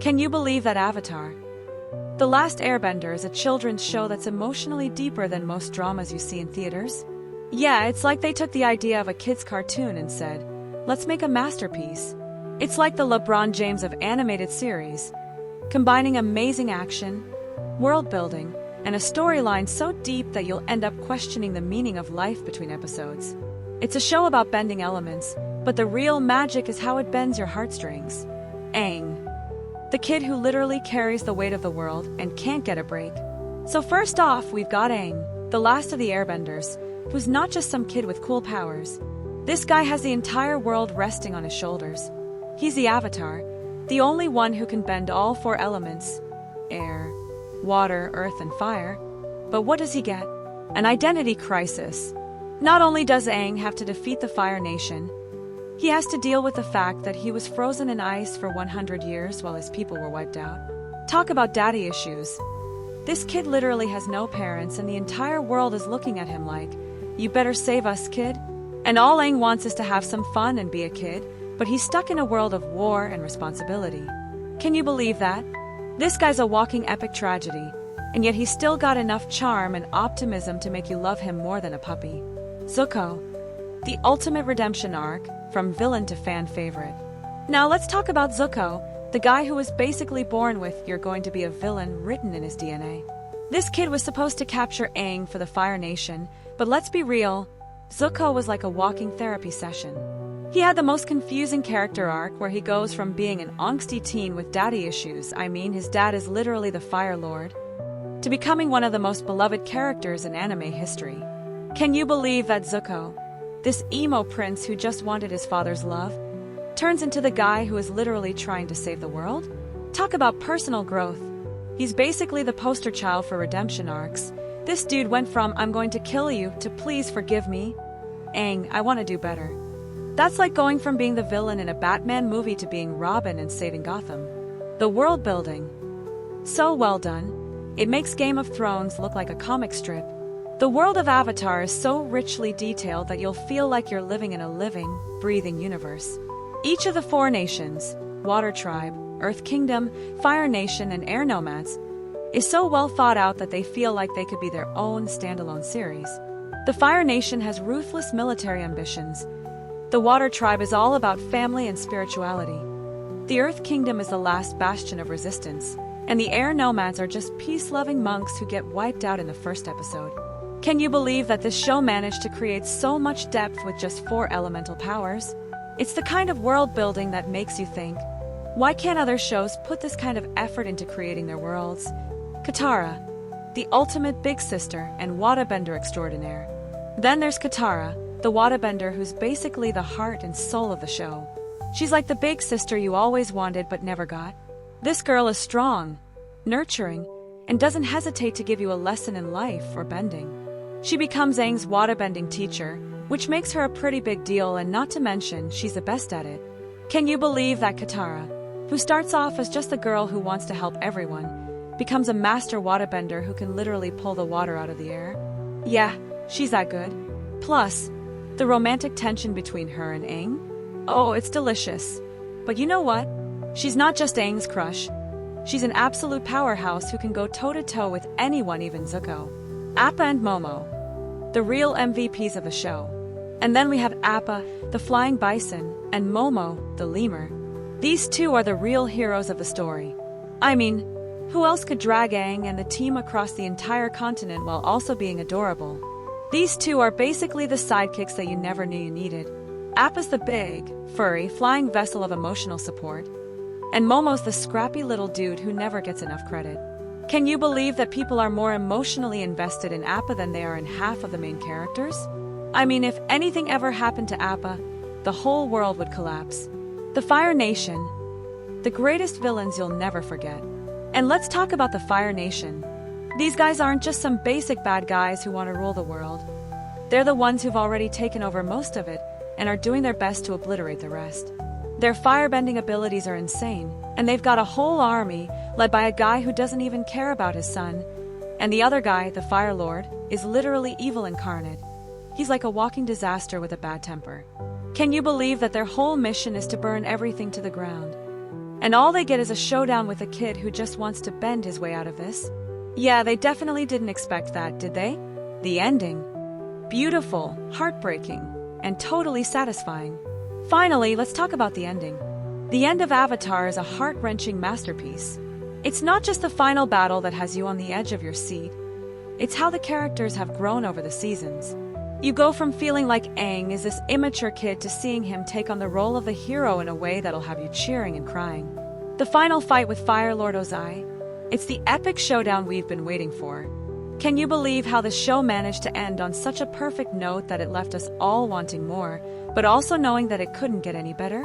Can you believe that Avatar? The Last Airbender is a children's show that's emotionally deeper than most dramas you see in theaters. Yeah, it's like they took the idea of a kid's cartoon and said, let's make a masterpiece. It's like the LeBron James of animated series, combining amazing action, world building, and a storyline so deep that you'll end up questioning the meaning of life between episodes. It's a show about bending elements, but the real magic is how it bends your heartstrings. Aang, the kid who literally carries the weight of the world and can't get a break. So first off, we've got Aang, the last of the Airbenders, who's not just some kid with cool powers. This guy has the entire world resting on his shoulders. He's the Avatar, the only one who can bend all four elements: air, water, earth, and fire. But what does he get? An identity crisis. Not only does Aang have to defeat the Fire Nation, he has to deal with the fact that he was frozen in ice for 100 years while his people were wiped out. Talk about daddy issues. This kid literally has no parents and the entire world is looking at him like, you better save us, kid. And all Aang wants is to have some fun and be a kid, but he's stuck in a world of war and responsibility. Can you believe that? This guy's a walking epic tragedy, and yet he's still got enough charm and optimism to make you love him more than a puppy. Zuko, the ultimate redemption arc, from villain to fan favorite. Now let's talk about Zuko, the guy who was basically born with "you're going to be a villain" written in his DNA. This kid was supposed to capture Aang for the Fire Nation, but let's be real, Zuko was like a walking therapy session. He had the most confusing character arc where he goes from being an angsty teen with daddy issues, I mean his dad is literally the Fire Lord, to becoming one of the most beloved characters in anime history. Can you believe that Zuko, this emo prince who just wanted his father's love, turns into the guy who is literally trying to save the world? Talk about personal growth. He's basically the poster child for redemption arcs. This dude went from "I'm going to kill you" to "please forgive me. Aang, I want to do better." That's like going from being the villain in a Batman movie to being Robin and saving Gotham. The world building. So well done. It makes Game of Thrones look like a comic strip. The world of Avatar is so richly detailed that you'll feel like you're living in a living, breathing universe. Each of the four nations, Water Tribe, Earth Kingdom, Fire Nation, and Air Nomads, is so well thought out that they feel like they could be their own standalone series. The Fire Nation has ruthless military ambitions. The Water Tribe is all about family and spirituality. The Earth Kingdom is the last bastion of resistance, and the Air Nomads are just peace-loving monks who get wiped out in the first episode. Can you believe that this show managed to create so much depth with just 4 elemental powers? It's the kind of world building that makes you think, why can't other shows put this kind of effort into creating their worlds? Katara, the ultimate big sister and waterbender extraordinaire. Then there's Katara, the waterbender who's basically the heart and soul of the show. She's like the big sister you always wanted but never got. This girl is strong, nurturing, and doesn't hesitate to give you a lesson in life or bending. She becomes Aang's waterbending teacher, which makes her a pretty big deal, and not to mention, she's the best at it. Can you believe that Katara, who starts off as just the girl who wants to help everyone, becomes a master waterbender who can literally pull the water out of the air? Yeah, she's that good. Plus, the romantic tension between her and Aang? Oh, it's delicious. But you know what? She's not just Aang's crush. She's an absolute powerhouse who can go toe-to-toe with anyone, even Zuko. Appa and Momo, the real MVPs of the show. And then we have Appa, the flying bison, and Momo, the lemur. These two are the real heroes of the story. I mean, who else could drag Aang and the team across the entire continent while also being adorable? These two are basically the sidekicks that you never knew you needed. Appa's the big, furry, flying vessel of emotional support, and Momo's the scrappy little dude who never gets enough credit. Can you believe that people are more emotionally invested in Appa than they are in half of the main characters? I mean, if anything ever happened to Appa, the whole world would collapse. The Fire Nation, the greatest villains you'll never forget. And let's talk about the Fire Nation. These guys aren't just some basic bad guys who want to rule the world. They're the ones who've already taken over most of it and are doing their best to obliterate the rest. Their firebending abilities are insane, and they've got a whole army led by a guy who doesn't even care about his son. And the other guy, the Fire Lord, is literally evil incarnate. He's like a walking disaster with a bad temper. Can you believe that their whole mission is to burn everything to the ground? And all they get is a showdown with a kid who just wants to bend his way out of this. Yeah, they definitely didn't expect that, did they? The ending. Beautiful, heartbreaking, and totally satisfying. Finally, let's talk about the ending. The end of Avatar is a heart-wrenching masterpiece. It's not just the final battle that has you on the edge of your seat. It's how the characters have grown over the seasons. You go from feeling like Aang is this immature kid to seeing him take on the role of the hero in a way that'll have you cheering and crying. The final fight with Fire Lord Ozai. It's the epic showdown we've been waiting for. Can you believe how the show managed to end on such a perfect note that it left us all wanting more, but also knowing that it couldn't get any better?